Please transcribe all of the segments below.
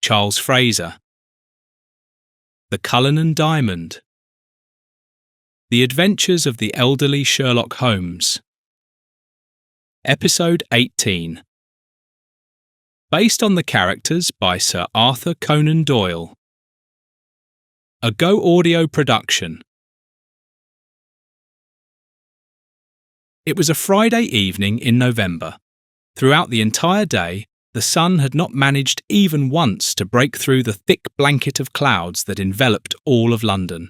Charles Fraser. The Cullinan Diamond. The Adventures of the Elderly Sherlock Holmes. Episode 18. Based on the characters by Sir Arthur Conan Doyle. A Go Audio production. It was a Friday evening in November. Throughout the entire day, the sun had not managed even once to break through the thick blanket of clouds that enveloped all of London.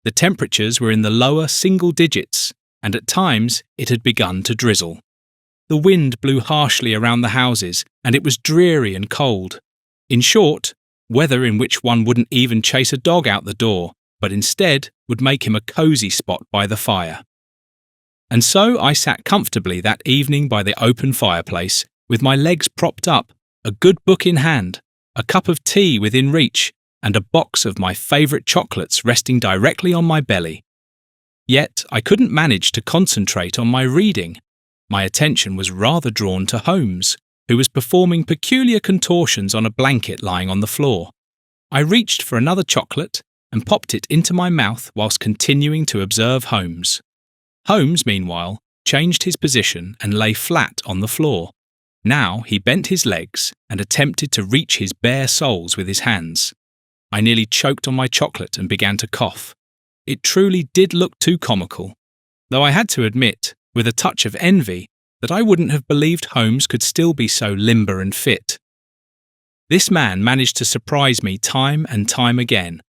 The temperatures were in the lower single digits, and at times it had begun to drizzle. The wind blew harshly around the houses, and it was dreary and cold. In short, weather in which one wouldn't even chase a dog out the door, but instead would make him a cosy spot by the fire. And so I sat comfortably that evening by the open fireplace, with my legs propped up, a good book in hand, a cup of tea within reach, and a box of my favourite chocolates resting directly on my belly. Yet I couldn't manage to concentrate on my reading. My attention was rather drawn to Holmes, who was performing peculiar contortions on a blanket lying on the floor. I reached for another chocolate and popped it into my mouth whilst continuing to observe Holmes. Holmes, meanwhile, changed his position and lay flat on the floor. Now he bent his legs and attempted to reach his bare soles with his hands. I nearly choked on my chocolate and began to cough. It truly did look too comical, though I had to admit, with a touch of envy, that I wouldn't have believed Holmes could still be so limber and fit. This man managed to surprise me time and time again.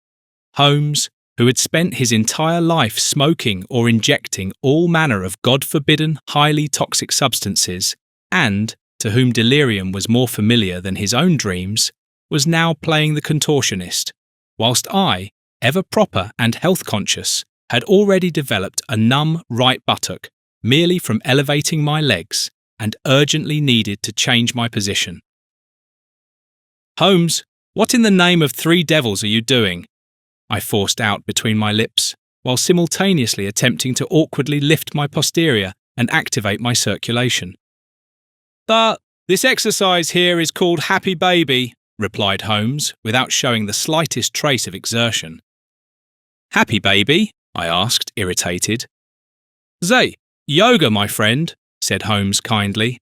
Holmes, who had spent his entire life smoking or injecting all manner of God-forbidden, highly toxic substances, and to whom delirium was more familiar than his own dreams, was now playing the contortionist, whilst I, ever proper and health-conscious, had already developed a numb right buttock merely from elevating my legs and urgently needed to change my position. "Holmes, what in the name of three devils are you doing?" I forced out between my lips, while simultaneously attempting to awkwardly lift my posterior and activate my circulation. This exercise here is called Happy Baby," replied Holmes, without showing the slightest trace of exertion. "Happy Baby?" I asked, irritated. "Zay, yoga, my friend," said Holmes kindly.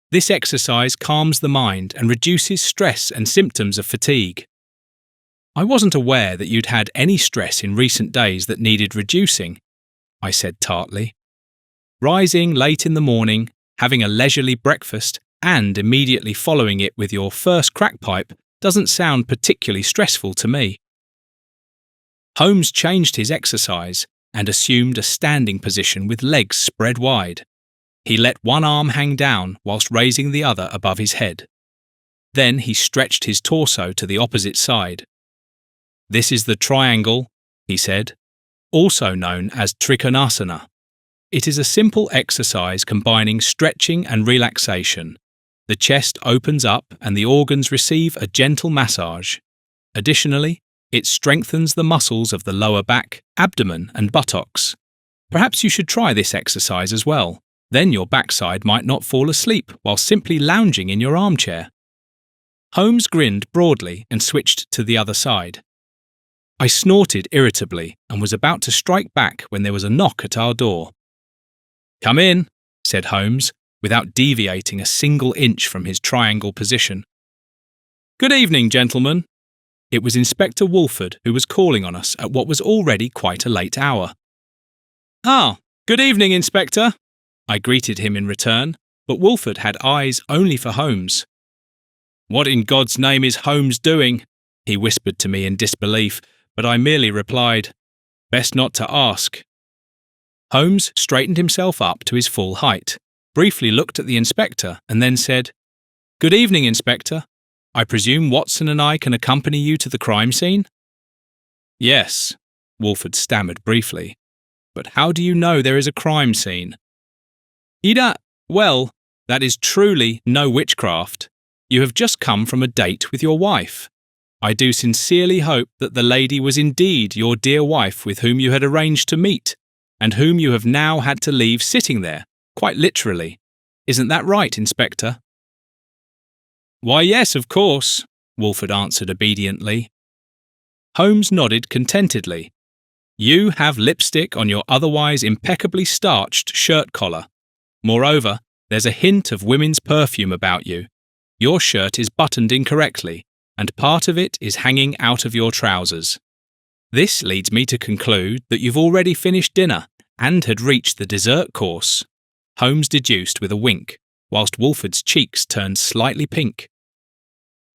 "This exercise calms the mind and reduces stress and symptoms of fatigue." "I wasn't aware that you'd had any stress in recent days that needed reducing," I said tartly. "Rising late in the morning, having a leisurely breakfast, and immediately following it with your first crack pipe doesn't sound particularly stressful to me." Holmes changed his exercise and assumed a standing position with legs spread wide. He let one arm hang down whilst raising the other above his head. Then he stretched his torso to the opposite side. "This is the triangle," he said, "also known as Trikonasana. It is a simple exercise combining stretching and relaxation. The chest opens up and the organs receive a gentle massage. Additionally, it strengthens the muscles of the lower back, abdomen, and buttocks. Perhaps you should try this exercise as well. Then your backside might not fall asleep while simply lounging in your armchair." Holmes grinned broadly and switched to the other side. I snorted irritably and was about to strike back when there was a knock at our door. "Come in," said Holmes, without deviating a single inch from his triangle position. "Good evening, gentlemen." It was Inspector Wolfford who was calling on us at what was already quite a late hour. "Ah, good evening, Inspector," I greeted him in return, but Wolfford had eyes only for Holmes. "What in God's name is Holmes doing?" he whispered to me in disbelief, but I merely replied, "Best not to ask." Holmes straightened himself up to his full height, briefly looked at the inspector, and then said, "Good evening, Inspector. I presume Watson and I can accompany you to the crime scene?" "Yes," Wolfford stammered briefly. "But how do you know there is a crime scene?" Well, that is truly no witchcraft. You have just come from a date with your wife. I do sincerely hope that the lady was indeed your dear wife with whom you had arranged to meet, and whom you have now had to leave sitting there, quite literally. Isn't that right, Inspector?" "Why, yes, of course. Wolfford answered obediently. Holmes nodded contentedly. You have lipstick on your otherwise impeccably starched shirt collar. Moreover, there's a hint of women's perfume about you. Your shirt is buttoned incorrectly, and part of it is hanging out of your trousers. This leads me to conclude that you've already finished dinner and had reached the dessert course, Holmes deduced with a wink, whilst Wolfford's cheeks turned slightly pink.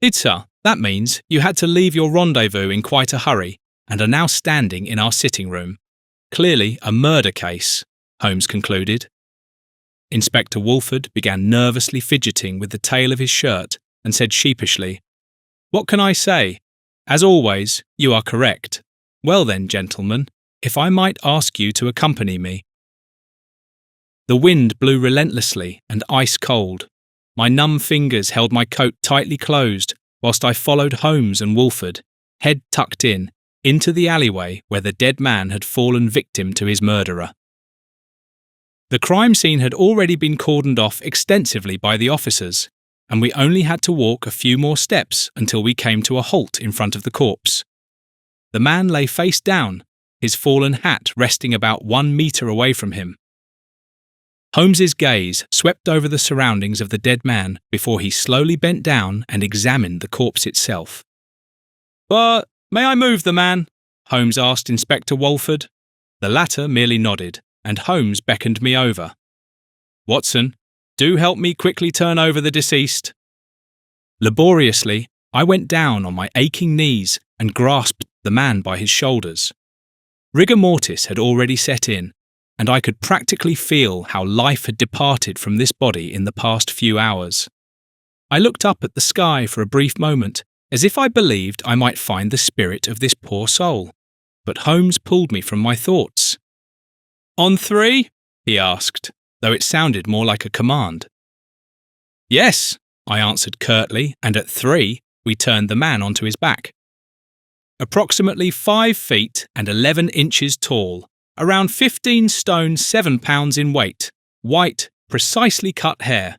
Idsa, that means you had to leave your rendezvous in quite a hurry and are now standing in our sitting room. Clearly a murder case, Holmes concluded. Inspector Wolfford began nervously fidgeting with the tail of his shirt and said sheepishly, What can I say? As always, you are correct. Well then, gentlemen, if I might ask you to accompany me. The wind blew relentlessly and ice-cold. My numb fingers held my coat tightly closed whilst I followed Holmes and Wolfford, head tucked in, into the alleyway where the dead man had fallen victim to his murderer. The crime scene had already been cordoned off extensively by the officers, and we only had to walk a few more steps until we came to a halt in front of the corpse. The man lay face down, his fallen hat resting about 1 metre away from him. Holmes's gaze swept over the surroundings of the dead man before he slowly bent down and examined the corpse itself. But may I move the man? Holmes asked Inspector Wolfford. The latter merely nodded, and Holmes beckoned me over. Watson, do help me quickly turn over the deceased. Laboriously, I went down on my aching knees and grasped the man by his shoulders. Rigor mortis had already set in, and I could practically feel how life had departed from this body in the past few hours. I looked up at the sky for a brief moment, as if I believed I might find the spirit of this poor soul, but Holmes pulled me from my thoughts. On 3? He asked, though it sounded more like a command. Yes, I answered curtly, and at 3 we turned the man onto his back. Approximately 5 feet and 11 inches tall, around 15 stone 7 pounds in weight, white, precisely cut hair,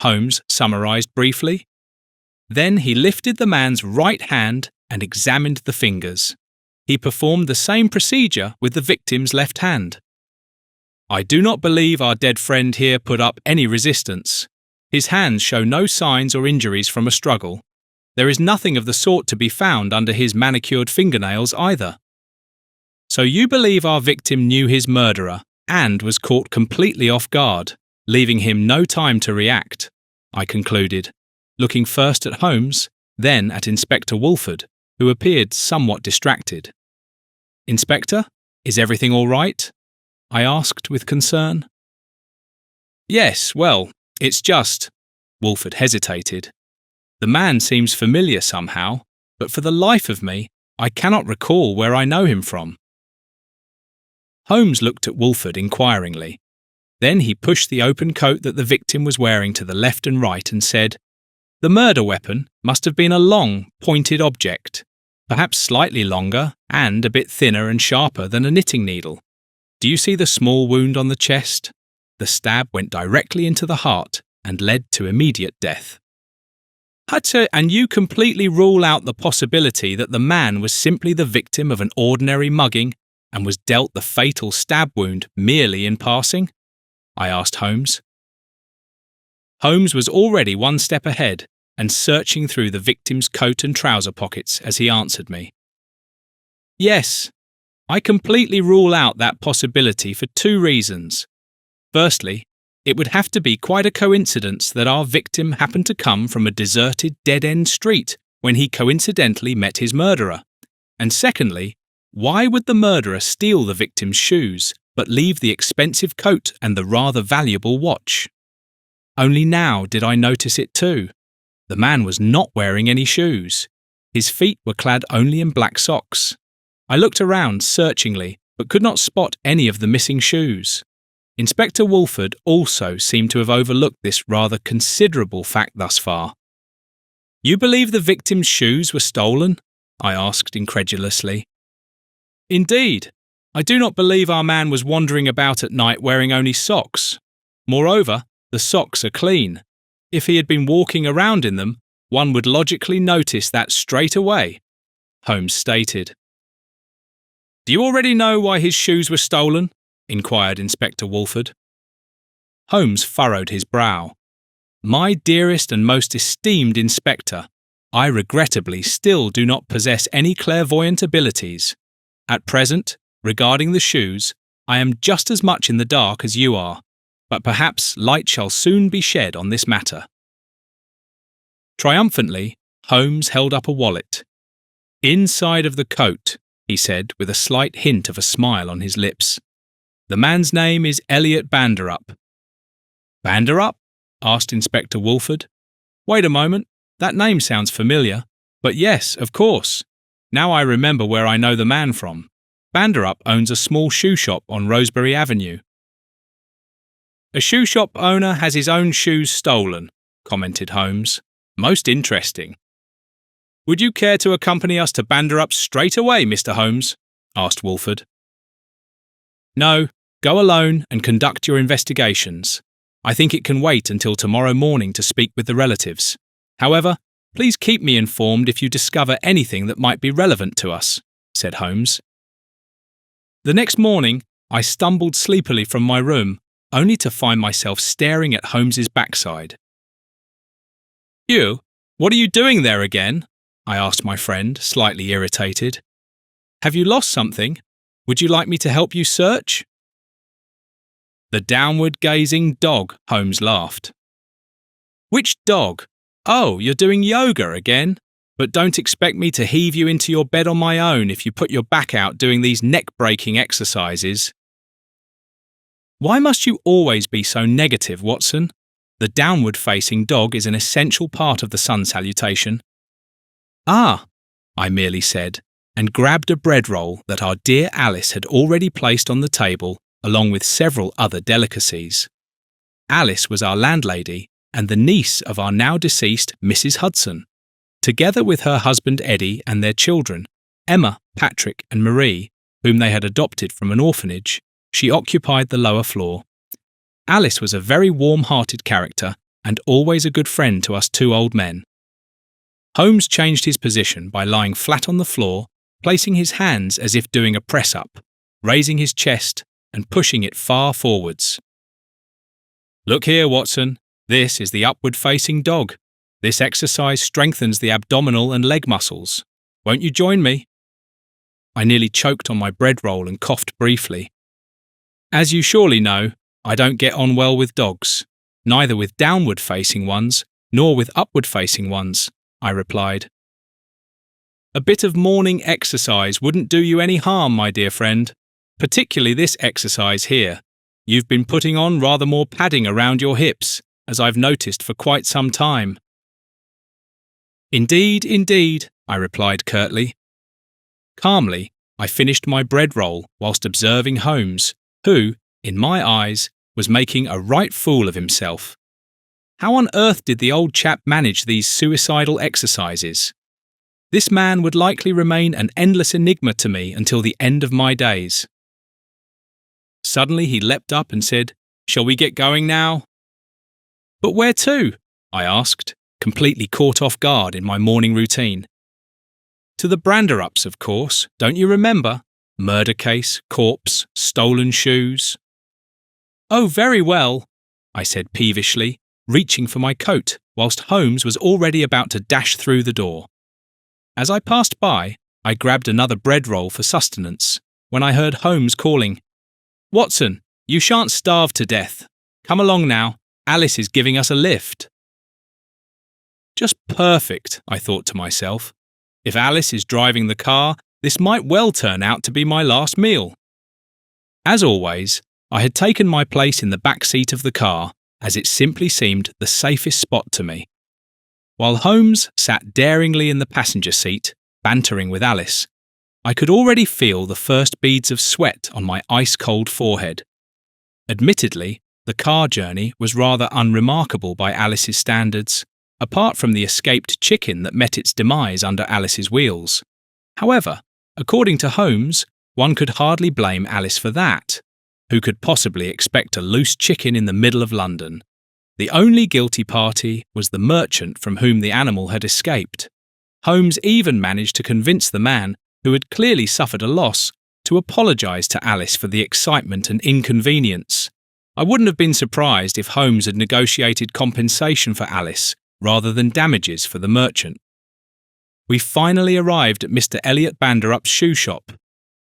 Holmes summarised briefly. Then he lifted the man's right hand and examined the fingers. He performed the same procedure with the victim's left hand. I do not believe our dead friend here put up any resistance. His hands show no signs or injuries from a struggle. There is nothing of the sort to be found under his manicured fingernails either. So you believe our victim knew his murderer and was caught completely off guard, leaving him no time to react, I concluded, looking first at Holmes, then at Inspector Wolfford, who appeared somewhat distracted. Inspector, is everything all right? I asked with concern. Yes, well, it's just... Wolfford hesitated. The man seems familiar somehow, but for the life of me, I cannot recall where I know him from. Holmes looked at Wolfford inquiringly. Then he pushed the open coat that the victim was wearing to the left and right and said, The murder weapon must have been a long, pointed object, perhaps slightly longer and a bit thinner and sharper than a knitting needle. Do you see the small wound on the chest? The stab went directly into the heart and led to immediate death. And you completely rule out the possibility that the man was simply the victim of an ordinary mugging and was dealt the fatal stab wound merely in passing? I asked Holmes. Holmes was already 1 step ahead and searching through the victim's coat and trouser pockets as he answered me. Yes, I completely rule out that possibility for 2 reasons. Firstly, it would have to be quite a coincidence that our victim happened to come from a deserted dead-end street when he coincidentally met his murderer. And secondly, why would the murderer steal the victim's shoes but leave the expensive coat and the rather valuable watch? Only now did I notice it too. The man was not wearing any shoes. His feet were clad only in black socks. I looked around searchingly, but could not spot any of the missing shoes. Inspector Wolfford also seemed to have overlooked this rather considerable fact thus far. You believe the victim's shoes were stolen? I asked incredulously. Indeed. I do not believe our man was wandering about at night wearing only socks. Moreover, the socks are clean. If he had been walking around in them, one would logically notice that straight away, Holmes stated. Do you already know why his shoes were stolen? Inquired Inspector Wolfford. Holmes furrowed his brow. My dearest and most esteemed Inspector, I regrettably still do not possess any clairvoyant abilities. At present, regarding the shoes, I am just as much in the dark as you are, but perhaps light shall soon be shed on this matter. Triumphantly, Holmes held up a wallet. Inside of the coat, he said with a slight hint of a smile on his lips. The man's name is Elliot Banderup. Banderup? Asked Inspector Wolfford. Wait a moment, that name sounds familiar. But yes, of course. Now I remember where I know the man from. Banderup owns a small shoe shop on Rosebery Avenue. A shoe shop owner has his own shoes stolen, commented Holmes. Most interesting. Would you care to accompany us to Banderup straight away, Mr. Holmes? Asked Wolfford. No, go alone and conduct your investigations. I think it can wait until tomorrow morning to speak with the relatives. However, please keep me informed if you discover anything that might be relevant to us, said Holmes. The next morning, I stumbled sleepily from my room, only to find myself staring at Holmes's backside. You, what are you doing there again? I asked my friend, slightly irritated. Have you lost something? Would you like me to help you search? The downward-gazing dog, Holmes laughed. Which dog? Oh, you're doing yoga again? But don't expect me to heave you into your bed on my own if you put your back out doing these neck-breaking exercises. Why must you always be so negative, Watson? The downward-facing dog is an essential part of the sun salutation. Ah, I merely said, and grabbed a bread roll that our dear Alice had already placed on the table, along with several other delicacies. Alice was our landlady and the niece of our now deceased Mrs. Hudson. Together with her husband Eddie and their children, Emma, Patrick and Marie, whom they had adopted from an orphanage, she occupied the lower floor. Alice was a very warm-hearted character and always a good friend to us two old men. Holmes changed his position by lying flat on the floor, placing his hands as if doing a press-up, raising his chest and pushing it far forwards. Look here, Watson, this is the upward-facing dog. This exercise strengthens the abdominal and leg muscles. Won't you join me? I nearly choked on my bread roll and coughed briefly. As you surely know, I don't get on well with dogs, neither with downward-facing ones nor with upward-facing ones, I replied. A bit of morning exercise wouldn't do you any harm, my dear friend, particularly this exercise here. You've been putting on rather more padding around your hips, as I've noticed for quite some time. Indeed, I replied curtly. Calmly, I finished my bread roll whilst observing Holmes, who, in my eyes, was making a right fool of himself. How on earth did the old chap manage these suicidal exercises? This man would likely remain an endless enigma to me until the end of my days. Suddenly he leapt up and said, "Shall we get going now?" But where to? I asked, completely caught off guard in my morning routine. To the Banderups, of course, don't you remember? Murder case, corpse, stolen shoes. Oh, very well, I said peevishly, reaching for my coat, whilst Holmes was already about to dash through the door. As I passed by, I grabbed another bread roll for sustenance, when I heard Holmes calling, "Watson, you shan't starve to death. Come along now, Alice is giving us a lift." Just perfect, I thought to myself. If Alice is driving the car, this might well turn out to be my last meal. As always, I had taken my place in the back seat of the car, as it simply seemed the safest spot to me. While Holmes sat daringly in the passenger seat, bantering with Alice, I could already feel the first beads of sweat on my ice-cold forehead. Admittedly, the car journey was rather unremarkable by Alice's standards, apart from the escaped chicken that met its demise under Alice's wheels. However, according to Holmes, one could hardly blame Alice for that. Who could possibly expect a loose chicken in the middle of London? The only guilty party was the merchant from whom the animal had escaped. Holmes even managed to convince the man, who had clearly suffered a loss, to apologise to Alice for the excitement and inconvenience. I wouldn't have been surprised if Holmes had negotiated compensation for Alice rather than damages for the merchant. We finally arrived at Mr. Elliot Banderup's shoe shop.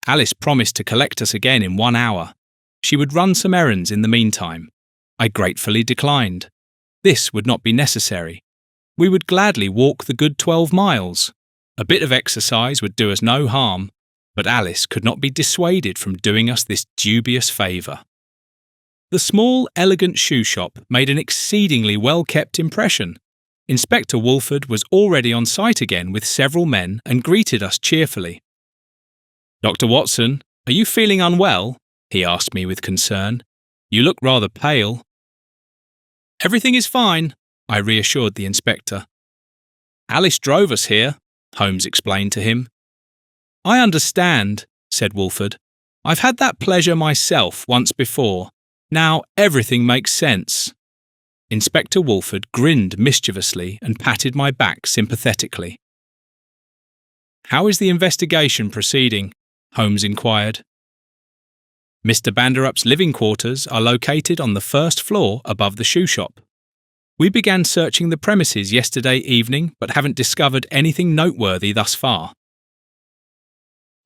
Alice promised to collect us again in 1 hour. She would run some errands in the meantime. I gratefully declined. This would not be necessary. We would gladly walk the good 12 miles. A bit of exercise would do us no harm, but Alice could not be dissuaded from doing us this dubious favour. The small, elegant shoe shop made an exceedingly well-kept impression. Inspector Wolfford was already on site again with several men and greeted us cheerfully. "Dr. Watson, are you feeling unwell?" he asked me with concern. "You look rather pale." "Everything is fine," I reassured the inspector. "Alice drove us here," Holmes explained to him. "I understand," said Wolfford. "I've had that pleasure myself once before. Now everything makes sense." Inspector Wolfford grinned mischievously and patted my back sympathetically. "How is the investigation proceeding?" Holmes inquired. "Mr. Banderup's living quarters are located on the first floor above the shoe shop. We began searching the premises yesterday evening but haven't discovered anything noteworthy thus far."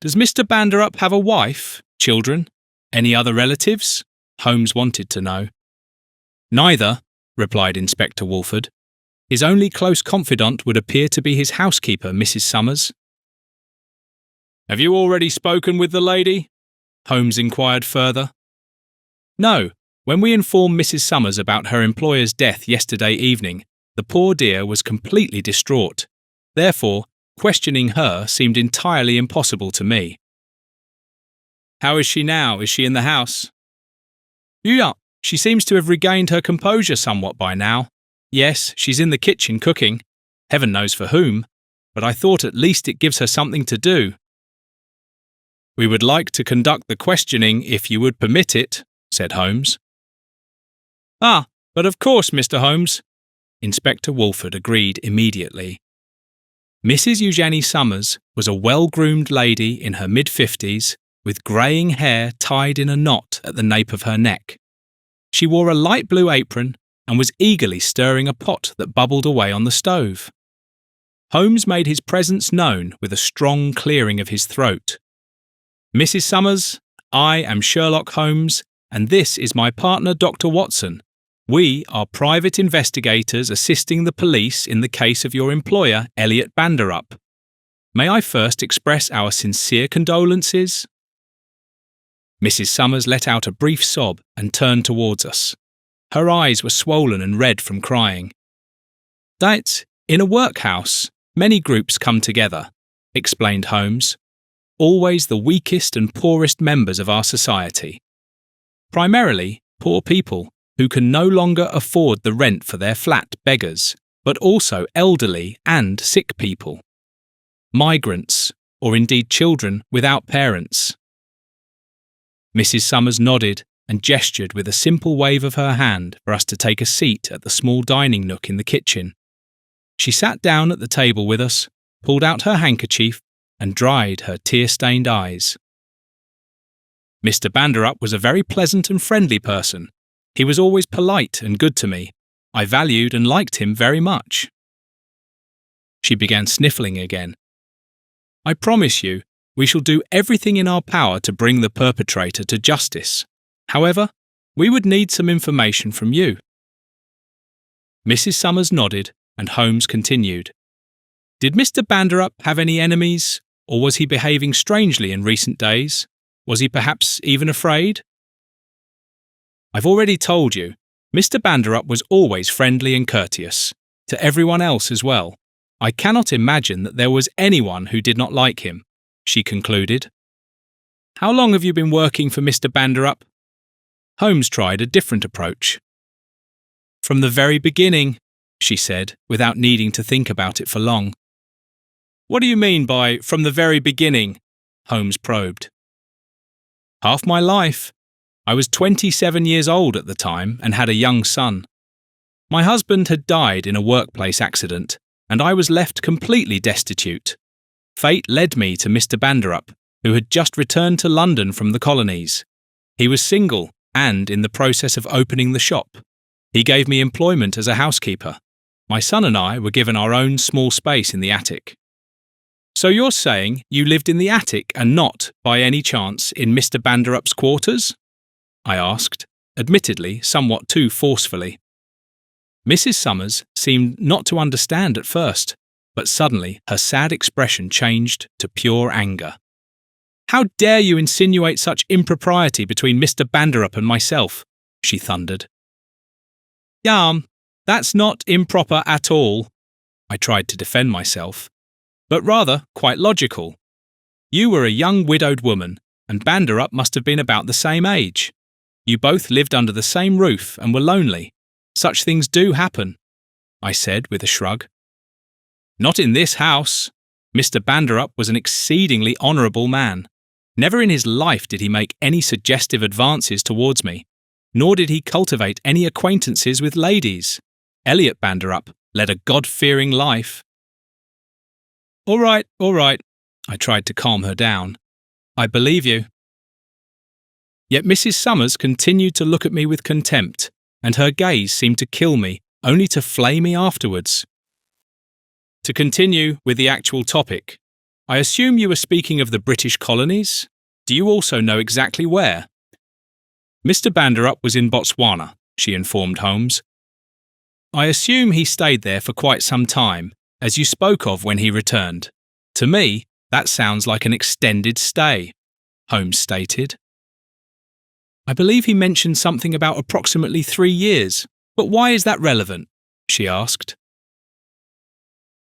"Does Mr. Banderup have a wife, children, any other relatives?" Holmes wanted to know. "Neither," replied Inspector Wolfford. "His only close confidant would appear to be his housekeeper, Mrs. Summers." "Have you already spoken with the lady?" Holmes inquired further. "No. When we informed Mrs. Summers about her employer's death yesterday evening, the poor dear was completely distraught. Therefore, questioning her seemed entirely impossible to me." "How is she now? Is she in the house?" "Yeah, she seems to have regained her composure somewhat by now. Yes, she's in the kitchen cooking. Heaven knows for whom, but I thought at least it gives her something to do." "We would like to conduct the questioning if you would permit it," said Holmes. "Ah, but of course, Mr. Holmes." Inspector Wolfford agreed immediately. Mrs. Eugenie Summers was a well-groomed lady in her mid-50s, with greying hair tied in a knot at the nape of her neck. She wore a light blue apron and was eagerly stirring a pot that bubbled away on the stove. Holmes made his presence known with a strong clearing of his throat. "Mrs. Summers, I am Sherlock Holmes, and this is my partner, Dr. Watson. We are private investigators assisting the police in the case of your employer, Elliot Banderup. May I first express our sincere condolences?" Mrs. Summers let out a brief sob and turned towards us. Her eyes were swollen and red from crying. "That, in a workhouse, many groups come together," explained Holmes. "Always the weakest and poorest members of our society. Primarily, poor people who can no longer afford the rent for their flat beggars, but also elderly and sick people. Migrants, or indeed children without parents." Mrs. Summers nodded and gestured with a simple wave of her hand for us to take a seat at the small dining nook in the kitchen. She sat down at the table with us, pulled out her handkerchief, and dried her tear-stained eyes. "Mr. Banderup was a very pleasant and friendly person. He was always polite and good to me. I valued and liked him very much." She began sniffling again. "I promise you, we shall do everything in our power to bring the perpetrator to justice. However, we would need some information from you." Mrs. Summers nodded, and Holmes continued. "Did Mr. Banderup have any enemies, or was he behaving strangely in recent days? Was he perhaps even afraid?" "I've already told you, Mr. Banderup was always friendly and courteous, to everyone else as well. I cannot imagine that there was anyone who did not like him," she concluded. "How long have you been working for Mr. Banderup?" Holmes tried a different approach. "From the very beginning," she said, without needing to think about it for long. "What do you mean by 'from the very beginning'?" Holmes probed. "Half my life. I was 27 years old at the time and had a young son. My husband had died in a workplace accident, and I was left completely destitute. Fate led me to Mr. Banderup, who had just returned to London from the colonies. He was single and in the process of opening the shop. He gave me employment as a housekeeper. My son and I were given our own small space in the attic. So you're saying you lived in the attic and not, by any chance, in Mr. Banderup's quarters? I asked, admittedly somewhat too forcefully. Mrs. Summers seemed not to understand at first, but suddenly her sad expression changed to pure anger. "How dare you insinuate such impropriety between Mr. Banderup and myself?" she thundered. "Yam, that's not improper at all," I tried to defend myself, "but rather quite logical. You were a young widowed woman, and Banderup must have been about the same age. You both lived under the same roof and were lonely. Such things do happen," I said with a shrug. "Not in this house. Mr. Banderup was an exceedingly honourable man. Never in his life did he make any suggestive advances towards me, nor did he cultivate any acquaintances with ladies. Elliot Banderup led a God-fearing life." All right, I tried to calm her down. "I believe you." Yet Mrs. Summers continued to look at me with contempt, and her gaze seemed to kill me, only to flay me afterwards. To continue with the actual topic, I assume you were speaking of the British colonies? Do you also know exactly where? Mr. Banderup was in Botswana, she informed Holmes. I assume he stayed there for quite some time, as you spoke of when he returned. To me, that sounds like an extended stay, Holmes stated. I believe he mentioned something about approximately 3 years, but why is that relevant? She asked.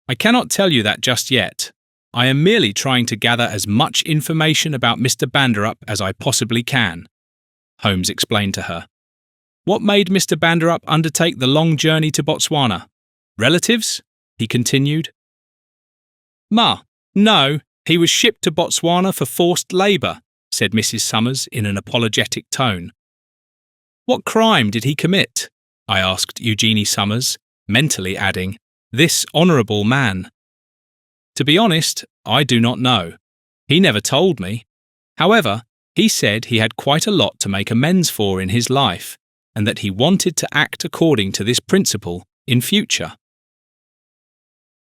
I cannot tell you that just yet. I am merely trying to gather as much information about Mr. Banderup as I possibly can, Holmes explained to her. What made Mr. Banderup undertake the long journey to Botswana? Relatives? He continued. No, he was shipped to Botswana for forced labour, said Mrs. Summers in an apologetic tone. What crime did he commit? I asked Eugenie Summers, mentally adding, this honourable man. To be honest, I do not know. He never told me. However, he said he had quite a lot to make amends for in his life, and that he wanted to act according to this principle in future.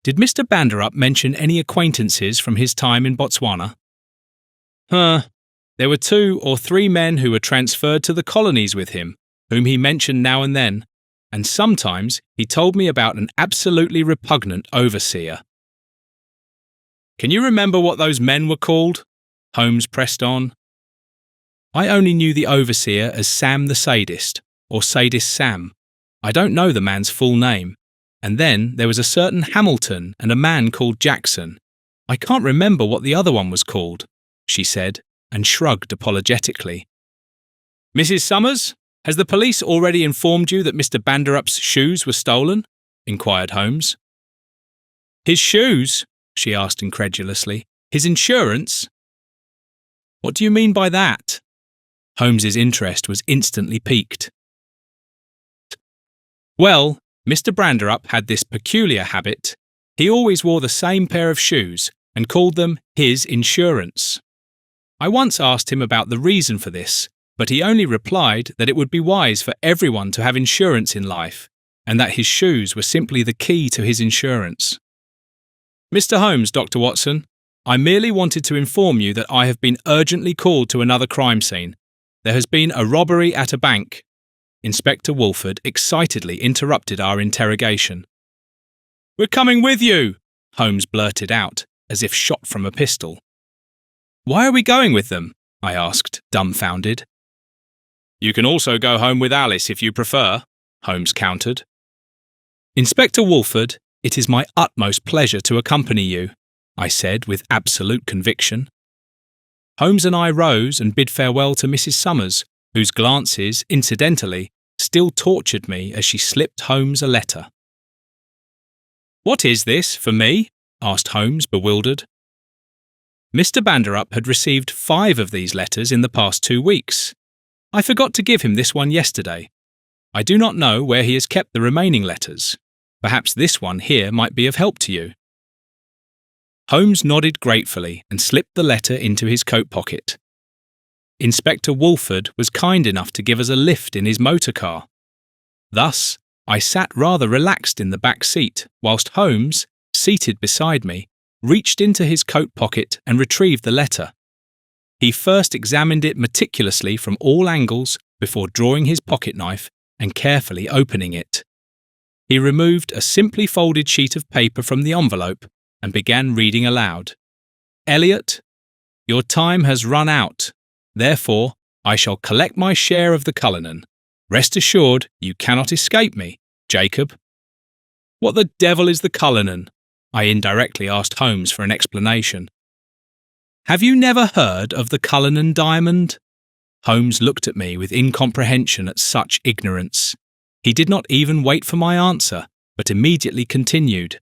Did Mr. Banderup mention any acquaintances from his time in Botswana? There were 2 or 3 men who were transferred to the colonies with him, whom he mentioned now and then, and sometimes he told me about an absolutely repugnant overseer. Can you remember what those men were called? Holmes pressed on. I only knew the overseer as Sam the Sadist, or Sadist Sam. I don't know the man's full name. And then there was a certain Hamilton and a man called Jackson. I can't remember what the other one was called, she said, and shrugged apologetically. Mrs. Summers, has the police already informed you that Mr. Banderup's shoes were stolen? Inquired Holmes. His shoes? She asked incredulously. His insurance? What do you mean by that? Holmes's interest was instantly piqued. Well, Mr. Banderup had this peculiar habit. He always wore the same pair of shoes and called them his insurance. I once asked him about the reason for this, but he only replied that it would be wise for everyone to have insurance in life, and that his shoes were simply the key to his insurance. Mr. Holmes, Dr. Watson, I merely wanted to inform you that I have been urgently called to another crime scene. There has been a robbery at a bank. Inspector Wolfford excitedly interrupted our interrogation. We're coming with you, Holmes blurted out, as if shot from a pistol. Why are we going with them? I asked, dumbfounded. You can also go home with Alice if you prefer, Holmes countered. Inspector Wolfford, it is my utmost pleasure to accompany you, I said with absolute conviction. Holmes and I rose and bid farewell to Mrs. Summers, whose glances, incidentally, still tortured me as she slipped Holmes a letter. What is this, for me? Asked Holmes, bewildered. Mr. Banderup had received 5 of these letters in the past 2 weeks. I forgot to give him this one yesterday. I do not know where he has kept the remaining letters. Perhaps this one here might be of help to you." Holmes nodded gratefully and slipped the letter into his coat pocket. Inspector Wolfford was kind enough to give us a lift in his motor car. Thus, I sat rather relaxed in the back seat, whilst Holmes, seated beside me, reached into his coat pocket and retrieved the letter. He first examined it meticulously from all angles before drawing his pocket knife and carefully opening it. He removed a simply folded sheet of paper from the envelope and began reading aloud. "Elliot, your time has run out. Therefore, I shall collect my share of the Cullinan. Rest assured you cannot escape me, Jacob." "What the devil is the Cullinan?" I indirectly asked Holmes for an explanation. "Have you never heard of the Cullinan diamond?" Holmes looked at me with incomprehension at such ignorance. He did not even wait for my answer, but immediately continued.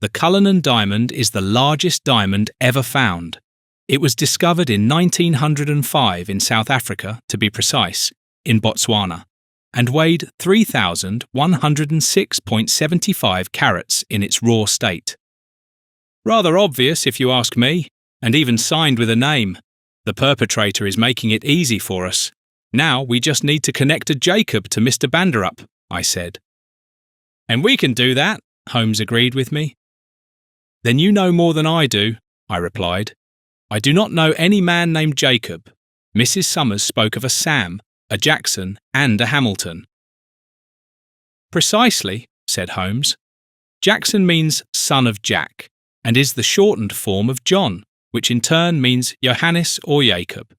"The Cullinan diamond is the largest diamond ever found. It was discovered in 1905 in South Africa, to be precise, in Botswana, and weighed 3,106.75 carats in its raw state. Rather obvious if you ask me, and even signed with a name. The perpetrator is making it easy for us. Now we just need to connect a Jacob to Mr. Banderup," I said. "And we can do that," Holmes agreed with me. "Then you know more than I do," I replied. "I do not know any man named Jacob. Mrs. Summers spoke of a Sam, a Jackson, and a Hamilton." "Precisely," said Holmes. "Jackson means son of Jack, and is the shortened form of John, which in turn means Johannes or Jacob.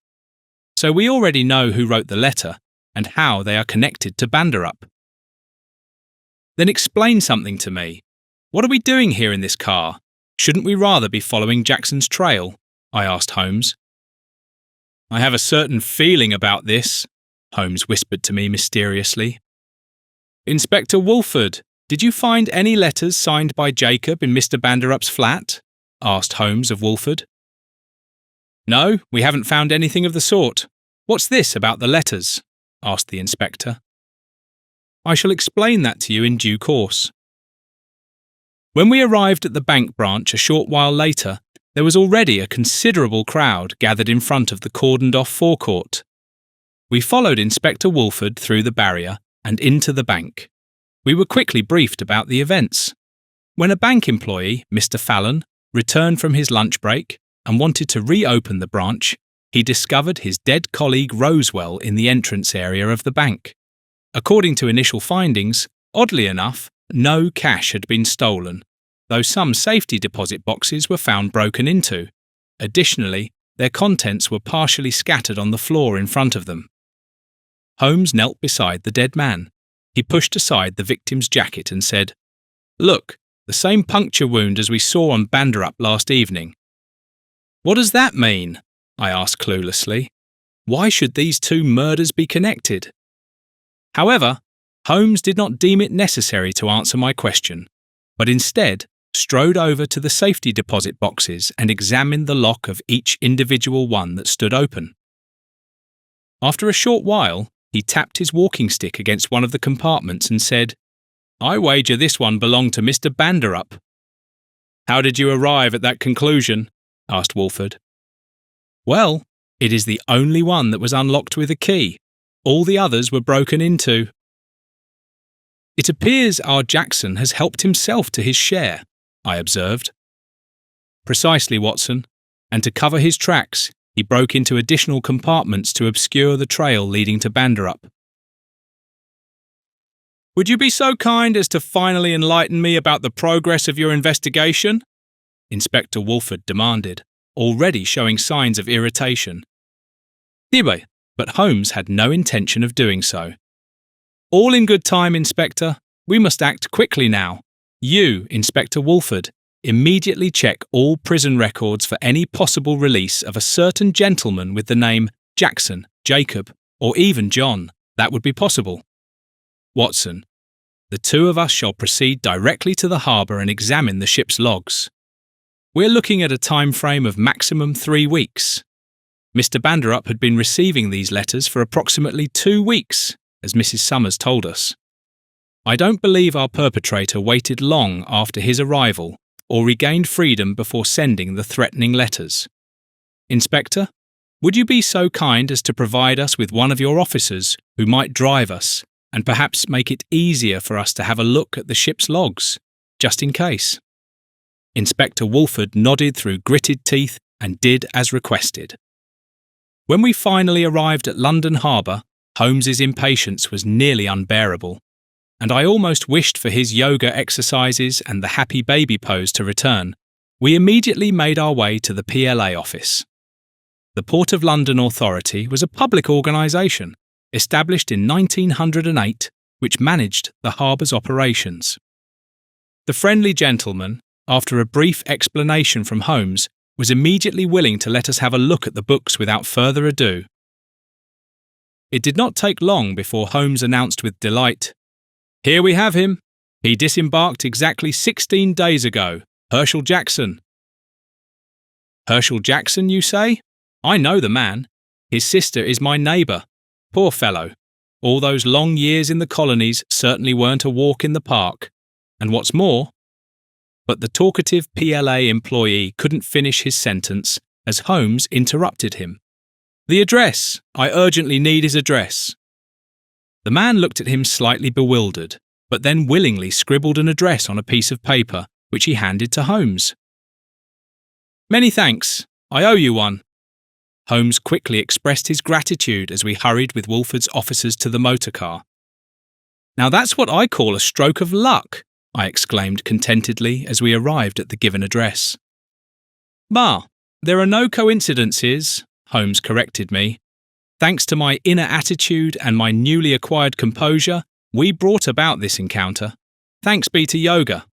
So we already know who wrote the letter and how they are connected to Banderup." "Then explain something to me. What are we doing here in this car? Shouldn't we rather be following Jackson's trail?" I asked Holmes. "I have a certain feeling about this," Holmes whispered to me mysteriously. "Inspector Wolfford, did you find any letters signed by Jacob in Mr. Banderup's flat?" asked Holmes of Wolfford. "No, we haven't found anything of the sort. What's this about the letters?" asked the inspector. "I shall explain that to you in due course." When we arrived at the bank branch a short while later, there was already a considerable crowd gathered in front of the cordoned-off forecourt. We followed Inspector Wolfford through the barrier and into the bank. We were quickly briefed about the events. When a bank employee, Mr. Fallon, returned from his lunch break and wanted to reopen the branch, he discovered his dead colleague Rosewell in the entrance area of the bank. According to initial findings, oddly enough, no cash had been stolen, though some safety deposit boxes were found broken into. Additionally, their contents were partially scattered on the floor in front of them. Holmes knelt beside the dead man. He pushed aside the victim's jacket and said, "Look, the same puncture wound as we saw on Banderup last evening." "What does that mean?" I asked cluelessly. "Why should these two murders be connected?" However, Holmes did not deem it necessary to answer my question, but instead strode over to the safety deposit boxes and examined the lock of each individual one that stood open. After a short while, he tapped his walking stick against one of the compartments and said, "I wager this one belonged to Mr. Banderup." "How did you arrive at that conclusion?" asked Wolfford. "Well, it is the only one that was unlocked with a key. All the others were broken into." "It appears our Jackson has helped himself to his share," I observed. "Precisely, Watson, and to cover his tracks, he broke into additional compartments to obscure the trail leading to Banderup." "Would you be so kind as to finally enlighten me about the progress of your investigation?" Inspector Wolfford demanded, already showing signs of irritation. But Holmes had no intention of doing so. "All in good time, Inspector. We must act quickly now. You, Inspector Wolfford, immediately check all prison records for any possible release of a certain gentleman with the name Jackson, Jacob, or even John. That would be possible. Watson, the two of us shall proceed directly to the harbour and examine the ship's logs. We're looking at a time frame of maximum 3 weeks. Mr. Banderup had been receiving these letters for approximately 2 weeks. as Mrs. Summers told us. I don't believe our perpetrator waited long after his arrival or regained freedom before sending the threatening letters. Inspector, would you be so kind as to provide us with one of your officers who might drive us and perhaps make it easier for us to have a look at the ship's logs, just in case? Inspector Wolfford nodded through gritted teeth and did as requested. When we finally arrived at London Harbour, Holmes's impatience was nearly unbearable, and I almost wished for his yoga exercises and the happy baby pose to return. We immediately made our way to the PLA office. The Port of London Authority was a public organisation established in 1908 which managed the harbour's operations. The friendly gentleman, after a brief explanation from Holmes, was immediately willing to let us have a look at the books without further ado. It did not take long before Holmes announced with delight, "Here we have him. He disembarked exactly 16 days ago. Herschel Jackson." "Herschel Jackson, you say? I know the man. His sister is my neighbour. Poor fellow. All those long years in the colonies certainly weren't a walk in the park. And what's more—" But the talkative PLA employee couldn't finish his sentence as Holmes interrupted him. "The address! I urgently need his address." The man looked at him slightly bewildered, but then willingly scribbled an address on a piece of paper, which he handed to Holmes. "Many thanks. I owe you one." Holmes quickly expressed his gratitude as we hurried with Wolfford's officers to the motor car. "Now that's what I call a stroke of luck," I exclaimed contentedly as we arrived at the given address. "Ma, there are no coincidences," Holmes corrected me. "Thanks to my inner attitude and my newly acquired composure, we brought about this encounter. Thanks be to yoga."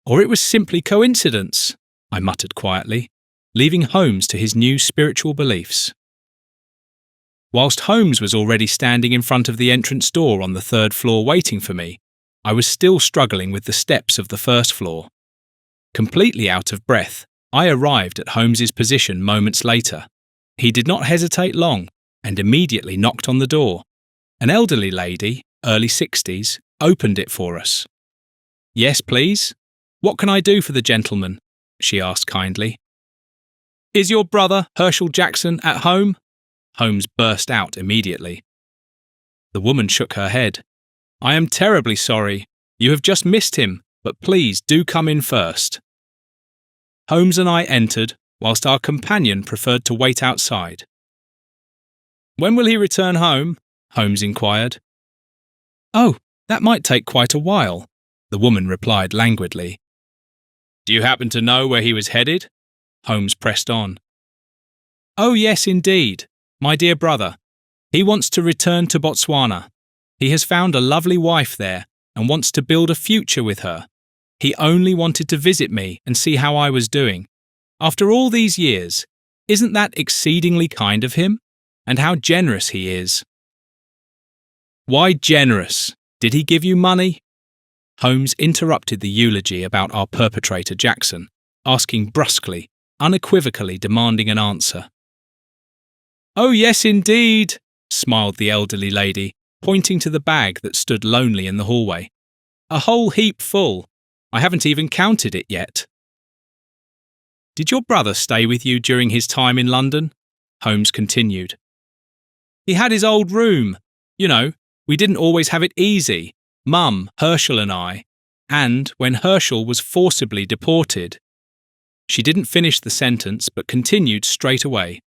"Or it was simply coincidence," I muttered quietly, leaving Holmes to his new spiritual beliefs. Whilst Holmes was already standing in front of the entrance door on the 3rd floor waiting for me, I was still struggling with the steps of the 1st floor. Completely out of breath, I arrived at Holmes's position moments later. He did not hesitate long and immediately knocked on the door. An elderly lady, early 60s, opened it for us. "Yes, please. What can I do for the gentleman?" she asked kindly. "Is your brother, Herschel Jackson, at home?" Holmes burst out immediately. The woman shook her head. "I am terribly sorry. You have just missed him, but please do come in first." Holmes and I entered, whilst our companion preferred to wait outside. "When will he return home?" Holmes inquired. "Oh, that might take quite a while," the woman replied languidly. "Do you happen to know where he was headed?" Holmes pressed on. "Oh yes, indeed. My dear brother. He wants to return to Botswana. He has found a lovely wife there and wants to build a future with her. He only wanted to visit me and see how I was doing. After all these years, isn't that exceedingly kind of him? And how generous he is." "Why generous? Did he give you money?" Holmes interrupted the eulogy about our perpetrator Jackson, asking brusquely, unequivocally demanding an answer. "Oh yes, indeed," smiled the elderly lady, pointing to the bag that stood lonely in the hallway. "A whole heap full. I haven't even counted it yet." "Did your brother stay with you during his time in London?" Holmes continued. "He had his old room. You know, we didn't always have it easy, Mum, Herschel and I. And when Herschel was forcibly deported—" She didn't finish the sentence but continued straight away.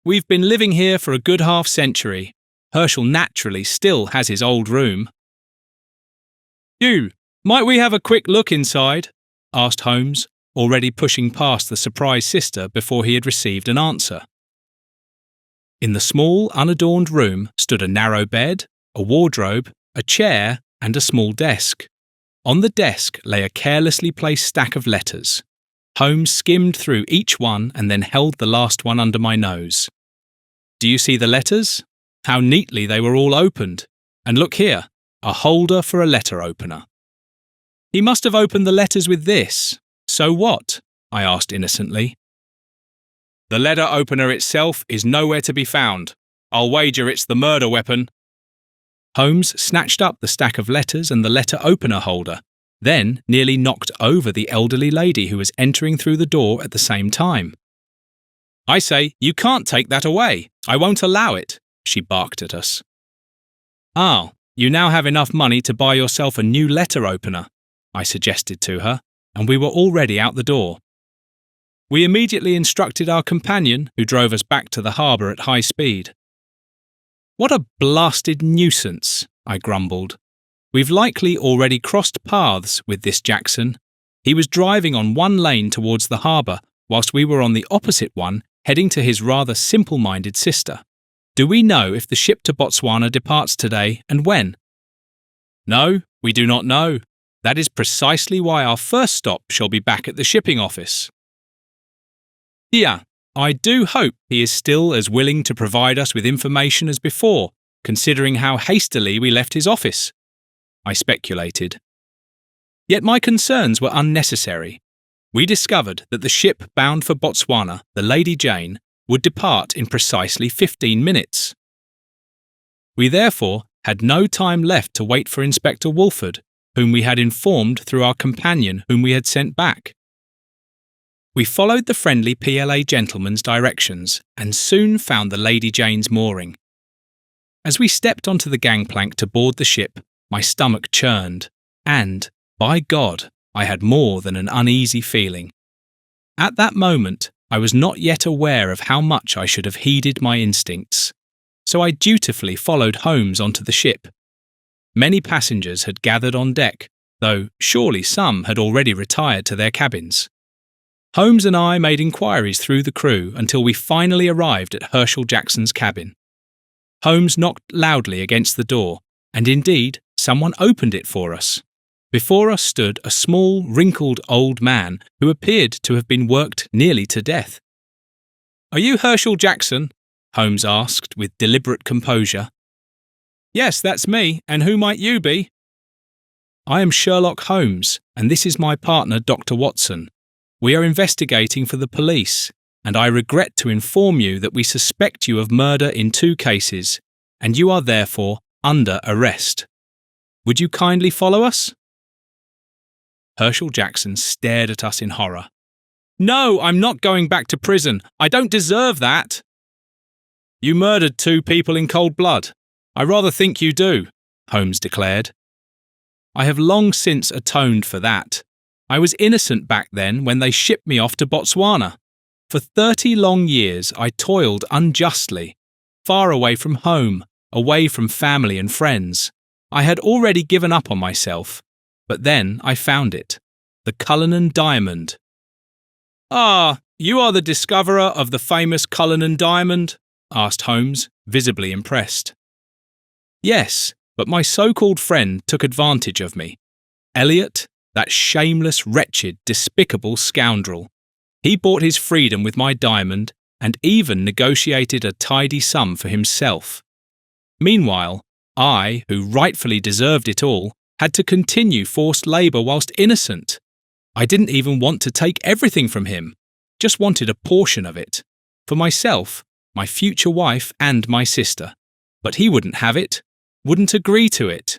"We've been living here for a good half-century. Herschel naturally still has his old room." "You, might we have a quick look inside?" asked Holmes, already pushing past the surprised sister before he had received an answer. In the small, unadorned room stood a narrow bed, a wardrobe, a chair, and a small desk. On the desk lay a carelessly placed stack of letters. Holmes skimmed through each one and then held the last one under my nose. "Do you see the letters? How neatly they were all opened. And look here, a holder for a letter opener." "He must have opened the letters with this. So what?" I asked innocently. "The letter opener itself is nowhere to be found. I'll wager it's the murder weapon," Holmes snatched up the stack of letters and the letter opener holder, then nearly knocked over the elderly lady who was entering through the door at the same time. "I say, you can't take that away. I won't allow it," she barked at us. "Ah, you now have enough money to buy yourself a new letter opener," I suggested to her, and we were already out the door. We immediately instructed our companion, who drove us back to the harbour at high speed. "What a blasted nuisance," I grumbled. "We've likely already crossed paths with this Jackson. He was driving on one lane towards the harbour, whilst we were on the opposite one, heading to his rather simple-minded sister. Do we know if the ship to Botswana departs today, and when?" "No, we do not know. That is precisely why our first stop shall be back at the shipping office." "Yeah, I do hope he is still as willing to provide us with information as before, considering how hastily we left his office," I speculated. Yet my concerns were unnecessary. We discovered that the ship bound for Botswana, the Lady Jane, would depart in precisely 15 minutes. We therefore had no time left to wait for Inspector Wolfford, whom we had informed through our companion whom we had sent back. We followed the friendly PLA gentleman's directions and soon found the Lady Jane's mooring. As we stepped onto the gangplank to board the ship, my stomach churned, and, by God, I had more than an uneasy feeling. At that moment, I was not yet aware of how much I should have heeded my instincts, so I dutifully followed Holmes onto the ship. Many passengers had gathered on deck, though surely some had already retired to their cabins. Holmes and I made inquiries through the crew until we finally arrived at Herschel Jackson's cabin. Holmes knocked loudly against the door, and indeed, someone opened it for us. Before us stood a small, wrinkled old man who appeared to have been worked nearly to death. "Are you Herschel Jackson?" Holmes asked with deliberate composure. "Yes, that's me, and who might you be?" "I am Sherlock Holmes, and this is my partner, Dr. Watson. We are investigating for the police, and I regret to inform you that we suspect you of murder in 2 cases, and you are therefore under arrest. Would you kindly follow us?" Herschel Jackson stared at us in horror. "No, I'm not going back to prison. I don't deserve that." "You murdered 2 people in cold blood. I rather think you do," Holmes declared. "I have long since atoned for that. I was innocent back then when they shipped me off to Botswana. For 30 long years I toiled unjustly, far away from home, away from family and friends. I had already given up on myself, but then I found it, the Cullinan diamond." "Ah, you are the discoverer of the famous Cullinan diamond?" asked Holmes, visibly impressed. "Yes, but my so-called friend took advantage of me. Elliot, that shameless, wretched, despicable scoundrel. He bought his freedom with my diamond and even negotiated a tidy sum for himself. Meanwhile, I, who rightfully deserved it all, had to continue forced labour whilst innocent. I didn't even want to take everything from him, just wanted a portion of it. For myself, my future wife and my sister. But he wouldn't have it, wouldn't agree to it."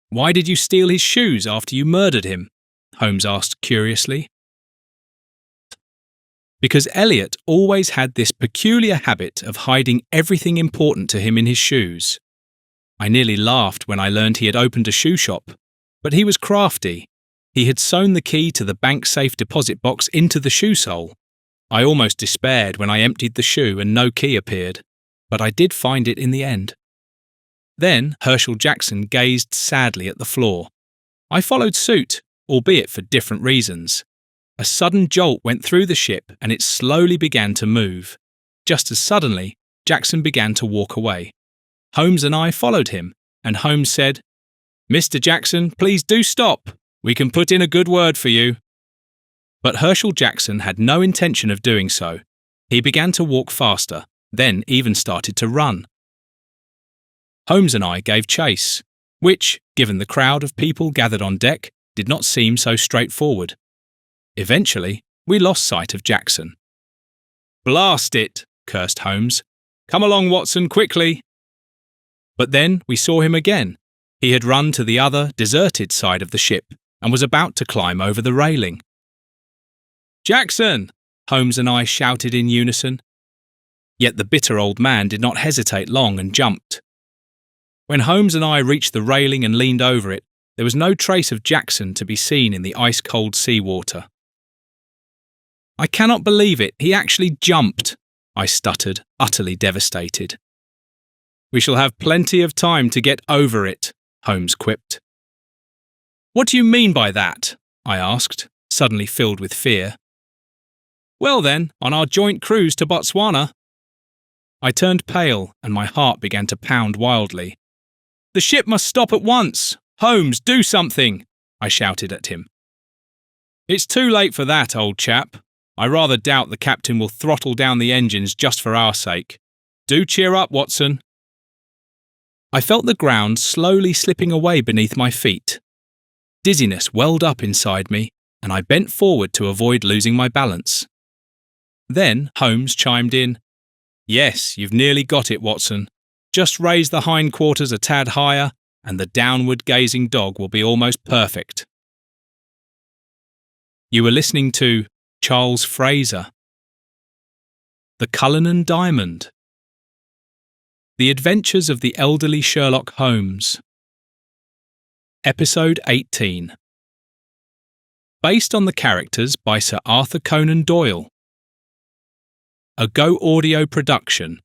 "Why did you steal his shoes after you murdered him?" Holmes asked curiously. "Because Elliot always had this peculiar habit of hiding everything important to him in his shoes. I nearly laughed when I learned he had opened a shoe shop, but he was crafty. He had sewn the key to the bank safe deposit box into the shoe sole. I almost despaired when I emptied the shoe and no key appeared, but I did find it in the end." Then Herschel Jackson gazed sadly at the floor. I followed suit, albeit for different reasons. A sudden jolt went through the ship and it slowly began to move. Just as suddenly, Jackson began to walk away. Holmes and I followed him, and Holmes said, "Mr. Jackson, please do stop. We can put in a good word for you." But Herschel Jackson had no intention of doing so. He began to walk faster, then even started to run. Holmes and I gave chase, which, given the crowd of people gathered on deck, did not seem so straightforward. Eventually, we lost sight of Jackson. "Blast it!" cursed Holmes. "Come along, Watson, quickly!" But then we saw him again. He had run to the other, deserted side of the ship and was about to climb over the railing. "Jackson!" Holmes and I shouted in unison. Yet the bitter old man did not hesitate long and jumped. When Holmes and I reached the railing and leaned over it, there was no trace of Jackson to be seen in the ice-cold seawater. "I cannot believe it, he actually jumped," I stuttered, utterly devastated. "We shall have plenty of time to get over it," Holmes quipped. "What do you mean by that?" I asked, suddenly filled with fear. "Well then, on our joint cruise to Botswana." I turned pale and my heart began to pound wildly. "The ship must stop at once! Holmes, do something!" I shouted at him. "It's too late for that, old chap. I rather doubt the captain will throttle down the engines just for our sake. Do cheer up, Watson." I felt the ground slowly slipping away beneath my feet. Dizziness welled up inside me, and I bent forward to avoid losing my balance. Then Holmes chimed in. "Yes, you've nearly got it, Watson. Just raise the hindquarters a tad higher, and the downward-gazing dog will be almost perfect." You were listening to Charles Fraser. The Cullinan Diamond. The Adventures of the Elderly Sherlock Holmes. Episode 18. Based on the characters by Sir Arthur Conan Doyle. A Go Audio production.